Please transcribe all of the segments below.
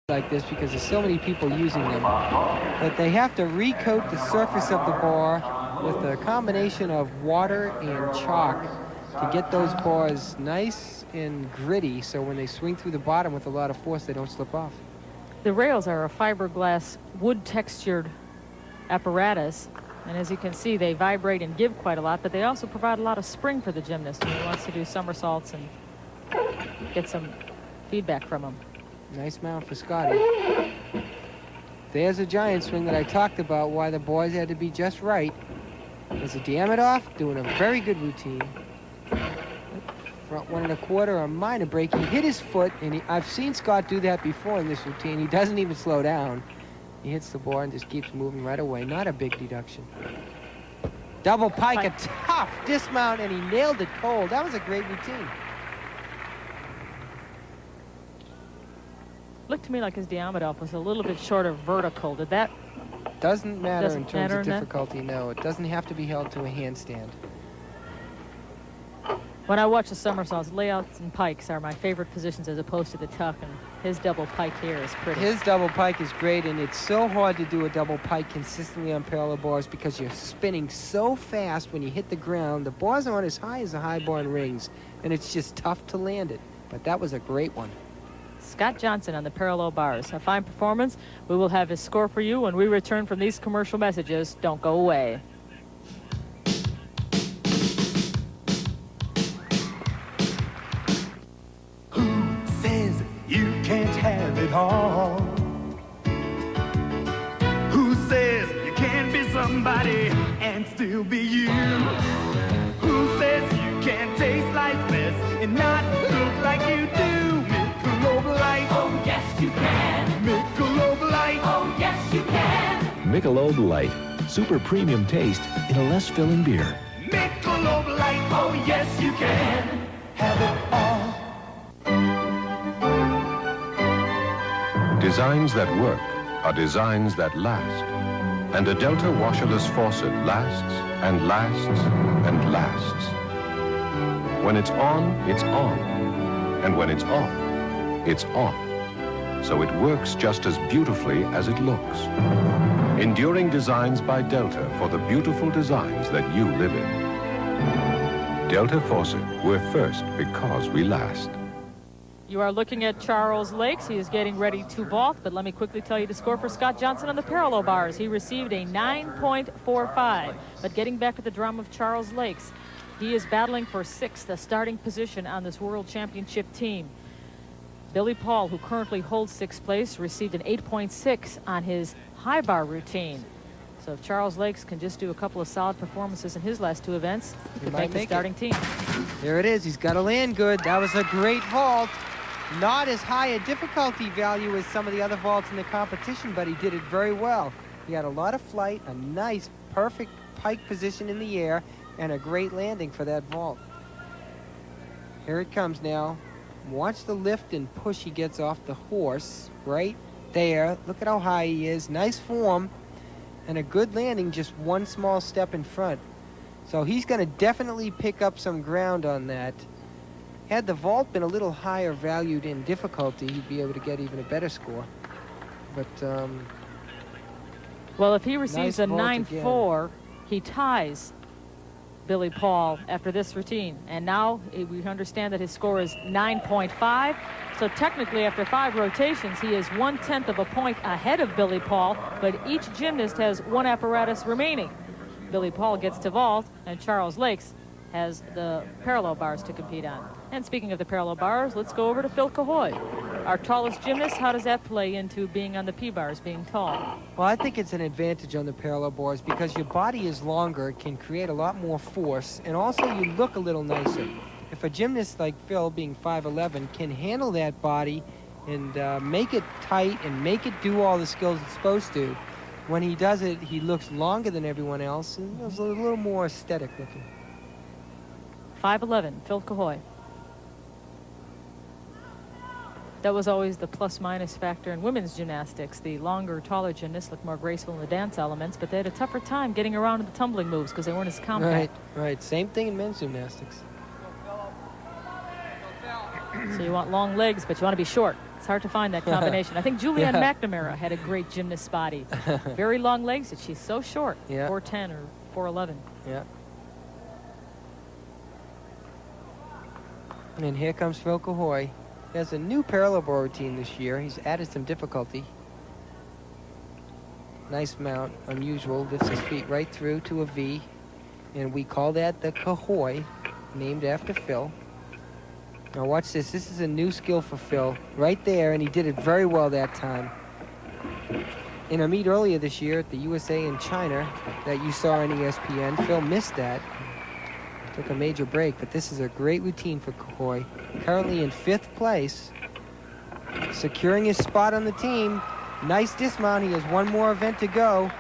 like this because there's so many people using them. But they have to recoat the surface of the bar with a combination of water and chalk to get those bars nice and gritty, so when they swing through the bottom with a lot of force, they don't slip off. The rails are a fiberglass wood textured apparatus, and as you can see, they vibrate and give quite a lot, but they also provide a lot of spring for the gymnast who wants to do somersaults and get some feedback from them. Nice mount for Scotty. There's a giant swing that I talked about, why the boys had to be just right. There's a Diamondov doing a very good routine. Front 1 1/4, a minor break. He hit his foot, and I've seen Scott do that before in this routine. He doesn't even slow down. He hits the bar and just keeps moving right away. Not a big deduction. Double pike, a tough dismount, and he nailed it cold. That was a great routine. Looked to me like his Diamondov was a little bit shorter vertical. Did that? Doesn't matter in terms of difficulty, no. It doesn't have to be held to a handstand. When I watch the somersaults, layouts and pikes are my favorite positions as opposed to the tuck, and his double pike here is pretty. His double pike is great, and it's so hard to do a double pike consistently on parallel bars because you're spinning so fast when you hit the ground. The bars aren't as high as the high bar and rings, and it's just tough to land it. But that was a great one. Scott Johnson on the parallel bars. A fine performance. We will have his score for you when we return from these commercial messages. Don't go away. Have it all. Who says you can't be somebody and still be you? Who says you can't taste life best and not look like you do? Michelob Light, oh yes you can. Michelob Light, oh yes you can. Michelob Light, super premium taste in a less filling beer. Michelob Light, oh yes you can. Have it all. Designs that work are designs that last. And a Delta washerless faucet lasts and lasts and lasts. When it's on, it's on. And when it's off, it's off. So it works just as beautifully as it looks. Enduring designs by Delta for the beautiful designs that you live in. Delta Faucet, we're first because we last. You are looking at Charles Lakes. He is getting ready to vault, but let me quickly tell you the score for Scott Johnson on the parallel bars. He received a 9.45. But getting back to the drum of Charles Lakes, he is battling for 6th, the starting position on this World Championship team. Billy Paul, who currently holds 6th place, received an 8.6 on his high bar routine. So if Charles Lakes can just do a couple of solid performances in his last 2 events, he could make the starting team. There it is. He's got to land good. That was a great vault. Not as high a difficulty value as some of the other vaults in the competition, but he did it very well. He had a lot of flight, a nice, perfect pike position in the air, and a great landing for that vault. Here it comes now. Watch the lift and push he gets off the horse right there. Look at how high he is. Nice form and a good landing, just one small step in front. So he's going to definitely pick up some ground on that. Had the vault been a little higher valued in difficulty, he'd be able to get even a better score. But, well, if he receives nice a 9.4, he ties Billy Paul after this routine. And now we understand that his score is 9.5. So technically, after 5 rotations, he is 1/10 of a point ahead of Billy Paul, but each gymnast has 1 apparatus remaining. Billy Paul gets to vault, and Charles Lakes has the parallel bars to compete on. And speaking of the parallel bars, let's go over to Phil Cahoy. Our tallest gymnast, how does that play into being on the P-bars, being tall? well, I think it's an advantage on the parallel bars because your body is longer, it can create a lot more force, and also you look a little nicer. If a gymnast like Phil, being 5'11", can handle that body and make it tight and make it do all the skills it's supposed to, when he does it, he looks longer than everyone else and it's a little more aesthetic looking. 5'11", Phil Cahoy. That was always the plus-minus factor in women's gymnastics. The longer, taller gymnasts looked more graceful in the dance elements, but they had a tougher time getting around in the tumbling moves because they weren't as compact. Right. Same thing in men's gymnastics. So you want long legs, but you want to be short. It's hard to find that combination. I think Julianne Yeah. McNamara had a great gymnast body. Very long legs, and she's so short. Yeah. 4'10" or 4'11". Yeah. And here comes Phil Cahoy. He has a new parallel bar routine this year. He's added some difficulty. Nice mount, unusual. Lifts his feet right through to a V. And we call that the Cahoy, named after Phil. Now watch this. This is a new skill for Phil. Right there, and he did it very well that time. In a meet earlier this year at the USA in China that you saw on ESPN, Phil missed that. Took a major break, but this is a great routine for Cahoy. Currently in 5th place, securing his spot on the team. Nice dismount. He has one more event to go.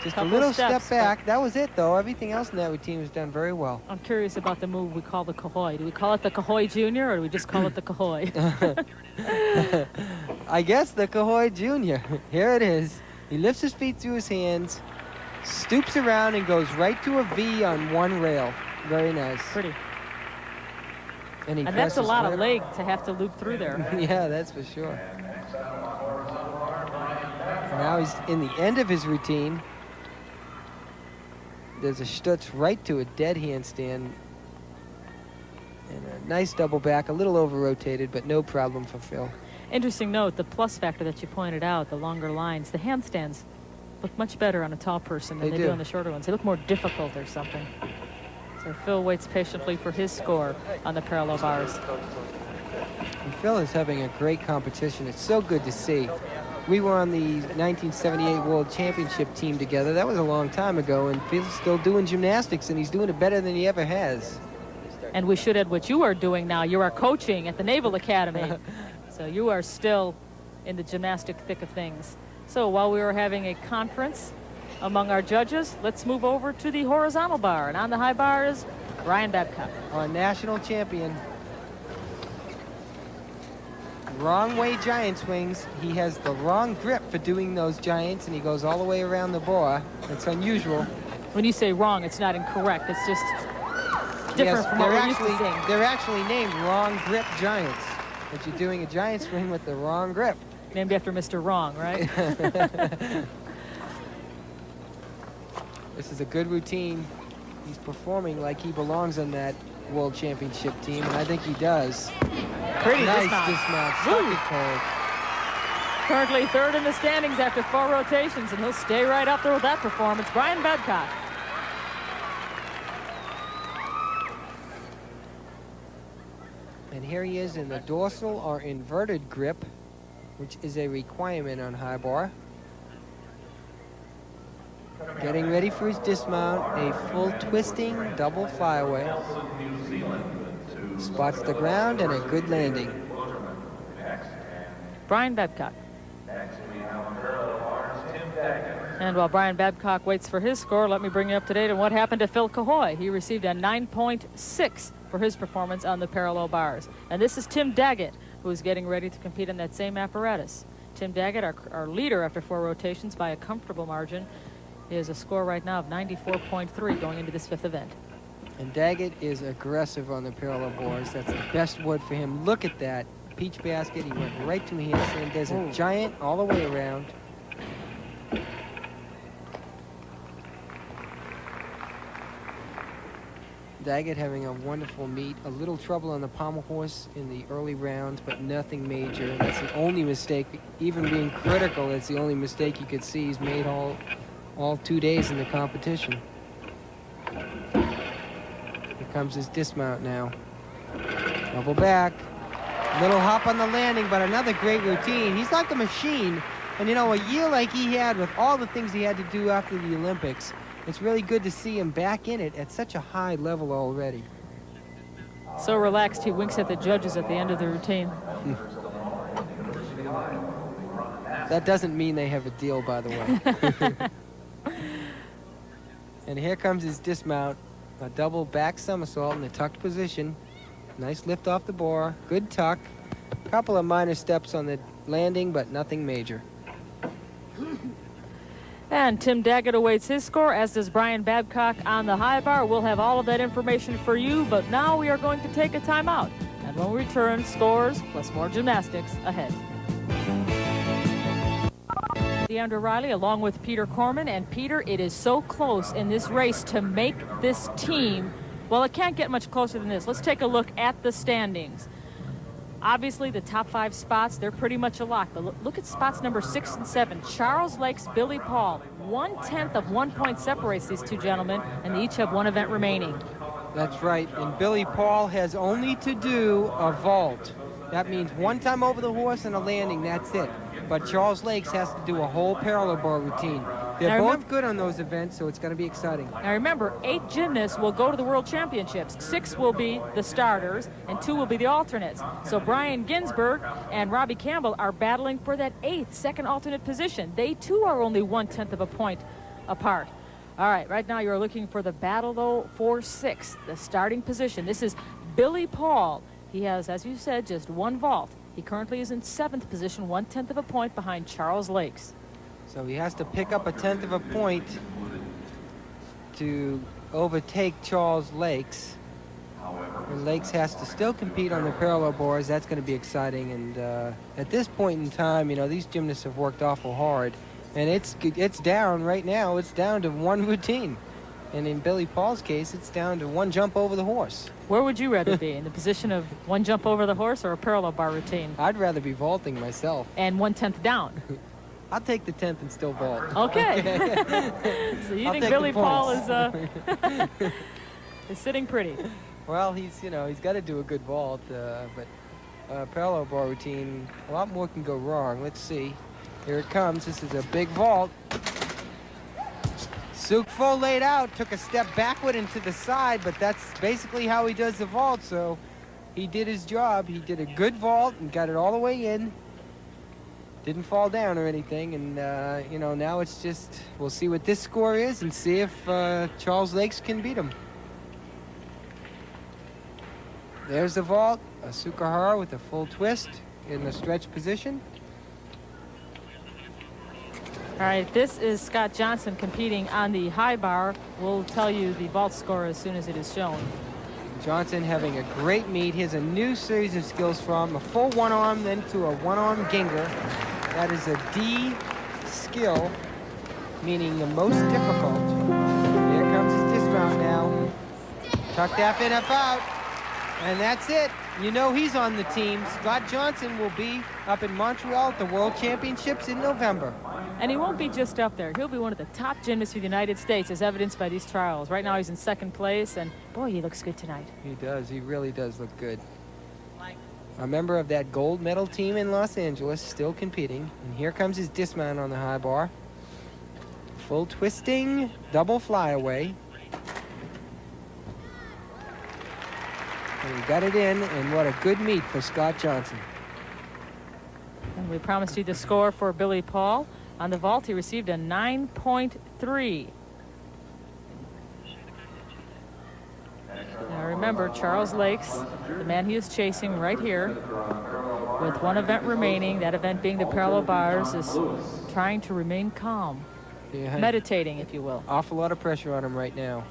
Just a Couple little steps, step back. That was it, though. Everything else in that routine was done very well. I'm curious about the move we call the Cahoy. Do we call it the Cahoy Jr. or do we just call it the Cahoy? I guess the Cahoy Jr. Here it is. He lifts his feet through his hands, stoops around, and goes right to a V on one rail. Very nice. Pretty. And, he And that's a presses lot right of leg to have to loop through there. Yeah, that's for sure. Now he's in the end of his routine. There's a stutz right to a dead handstand. And a nice double back, a little over-rotated, but no problem for Phil. Interesting note, the plus factor that you pointed out, the longer lines, the handstands look much better on a tall person than They they do do. on the shorter ones. They look more difficult or something. So Phil waits patiently for his score on the parallel bars. And Phil is having a great competition. It's so good to see. We were on the 1978 World Championship team together. That was a long time ago, and Phil's still doing gymnastics, and he's doing it better than he ever has. And we should add what you are doing now. You are coaching at the Naval Academy. So you are still in the gymnastic thick of things. So while we were having a conference among our judges, let's move over to the horizontal bar. And on the high bar is Brian Babcock. Our national champion. Wrong way giant swings. He has the wrong grip for doing those giants, and he goes all the way around the bar. It's unusual. When you say wrong, it's not incorrect. It's just different Yes, from what we're used to seeing. they're actually named wrong grip giants. But you're doing a giant swing with the wrong grip. Named after Mr. Wrong, right? This is a good routine. He's performing like he belongs on that World Championship team, and I think he does. Pretty Nice dismount. dismount. Woo. Stuck it cold. Currently third in the standings after 4 rotations, and he'll stay right up there with that performance. Brian Babcock. And here he is in the dorsal or inverted grip, which is a requirement on high bar. Getting ready for his dismount, a full twisting double flyaway. Spots the ground and a good landing. Brian Babcock. And while Brian Babcock waits for his score, let me bring you up to date on what happened to Phil Cahoy. He received a 9.6 for his performance on the parallel bars. And this is Tim Daggett, who is getting ready to compete in that same apparatus. Tim Daggett, our leader after 4 rotations by a comfortable margin, is a score right now of 94.3 going into this 5th event. And Daggett is aggressive on the parallel bars. That's the best word for him. Look at that. Peach basket. He went right to handstand. There's a giant all the way around. Daggett having a wonderful meet. A little trouble on the pommel horse in the early rounds, but nothing major. That's the only mistake. Even being critical, that's the only mistake you could see he's made all 2 days in the competition. Here comes his dismount now. Double back. Little hop on the landing, but another great routine. He's like a machine. And, you know, a year like he had with all the things he had to do after the Olympics, it's really good to see him back in it at such a high level already. So relaxed, he winks at the judges at the end of the routine. That doesn't mean they have a deal, by the way. And here comes his dismount. A double back somersault in the tucked position. Nice lift off the bar. Good tuck. A couple of minor steps on the landing, but nothing major. And Tim Daggett awaits his score, as does Brian Babcock on the high bar. We'll have all of that information for you, but now we are going to take a timeout. And When we return, scores plus more gymnastics ahead. Deandra Riley along with Peter Corman. And Peter, it is so close in this race to make this team. Well, it can't get much closer than this. Let's take a look at the standings. Obviously, the top 5 spots, they're pretty much a lock. But look at spots number 6 and 7. Charles Lakes, Billy Paul. 1/10 of 1 point separates these two gentlemen, and they each have one event remaining. That's right. And Billy Paul has only to do a vault. That means one time over the horse and a landing. That's it. But Charles Lakes has to do a whole parallel bar routine. They're both good on those events, so it's going to be exciting. Now remember, 8 gymnasts will go to the World Championships. 6 will be the starters, and 2 will be the alternates. So Brian Ginsberg and Robbie Campbell are battling for that 8th, second alternate position. They, too, are only 1/10 of a point apart. All right, right now you're looking for the battle, though, for 6th, the starting position. This is Billy Paul. He has, as you said, just 1 vault. He currently is in 7th position, 1/10 of a point behind Charles Lakes. So he has to pick up a 1/10 of a point to overtake Charles Lakes. And Lakes has to still compete on the parallel bars. That's going to be exciting. And at this point in time, you know, these gymnasts have worked awful hard. And it's down right now. It's down to 1 routine. And in Billy Paul's case, it's down to 1 jump over the horse. Where would you rather be, in the position of 1 jump over the horse or a parallel bar routine? I'd rather be vaulting myself. And 1/10 down. I'll take the 10th and still vault. Okay. So you think Billy Paul is is sitting pretty? Well, he's got to do a good vault, but parallel bar routine, a lot more can go wrong. Let's see. Here it comes. This is a big vault. Suk Fo laid out, took a step backward and to the side, but that's basically how he does the vault, so he did his job. He did a good vault and got it all the way in. Didn't fall down or anything, and, now it's just, we'll see what this score is and see if Charles Lakes can beat him. There's the vault, a Sukahara with a full twist in the stretch position. All right, this is Scott Johnson competing on the high bar. We'll tell you the vault score as soon as it is shown. Johnson having a great meet. Here's a new series of skills from a full 1-arm, then to a 1-arm Ginger. That is a D skill, meaning the most difficult. Here comes his dismount now. Tucked F in, F out. And that's it. You know he's on the team. Scott Johnson will be up in Montreal at the World Championships in November. And he won't be just up there. He'll be one of the top gymnasts for the United States, as evidenced by these trials. Right now he's in 2nd place, and boy, he looks good tonight. He does. He really does look good. A member of that gold medal team in Los Angeles, still competing. And here comes his dismount on the high bar. Full twisting, double flyaway. And he got it in, and what a good meet for Scott Johnson. And we promised you the score for Billy Paul. On the vault, he received a 9.3. Now remember, Charles Lakes, the man he is chasing right here, with 1 event remaining, that event being the parallel bars, is trying to remain calm. Yeah, meditating, if you will. Awful lot of pressure on him right now.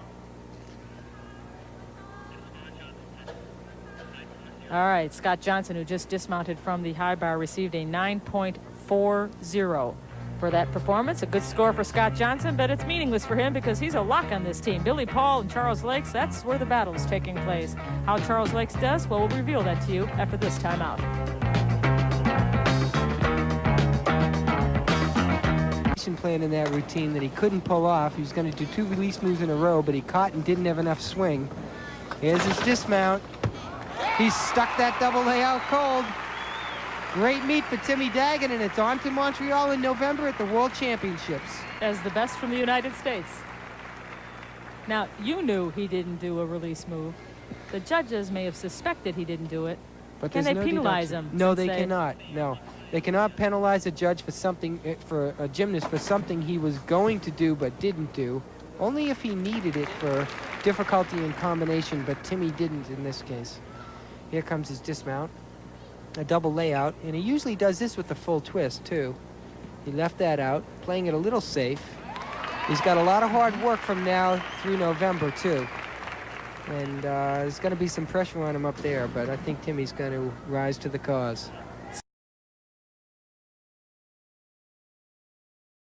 All right, Scott Johnson, who just dismounted from the high bar, received a 9.40 for that performance. A good score for Scott Johnson, but it's meaningless for him because he's a lock on this team. Billy Paul and Charles Lakes, that's where the battle is taking place. How Charles Lakes does, well, we'll reveal that to you after this timeout. Plan in that routine that he couldn't pull off. He was going to do 2 release moves in a row, but he caught and didn't have enough swing. Here's his dismount. He stuck that double layout cold. Great meet for Timmy Daggett, and it's on to Montreal in November at the World Championships. As the best from the United States. Now, you knew he didn't do a release move. The judges may have suspected he didn't do it. But can they penalize him? No, they cannot. No. They cannot penalize a judge for something, for a gymnast for something he was going to do but didn't do. Only if he needed it for difficulty in combination, but Timmy didn't in this case. Here comes his dismount. A double layout, and he usually does this with the full twist too. He left that out, playing it a little safe. He's got a lot of hard work from now through November too. And there's going to be some pressure on him up there, but I think Timmy's going to rise to the cause.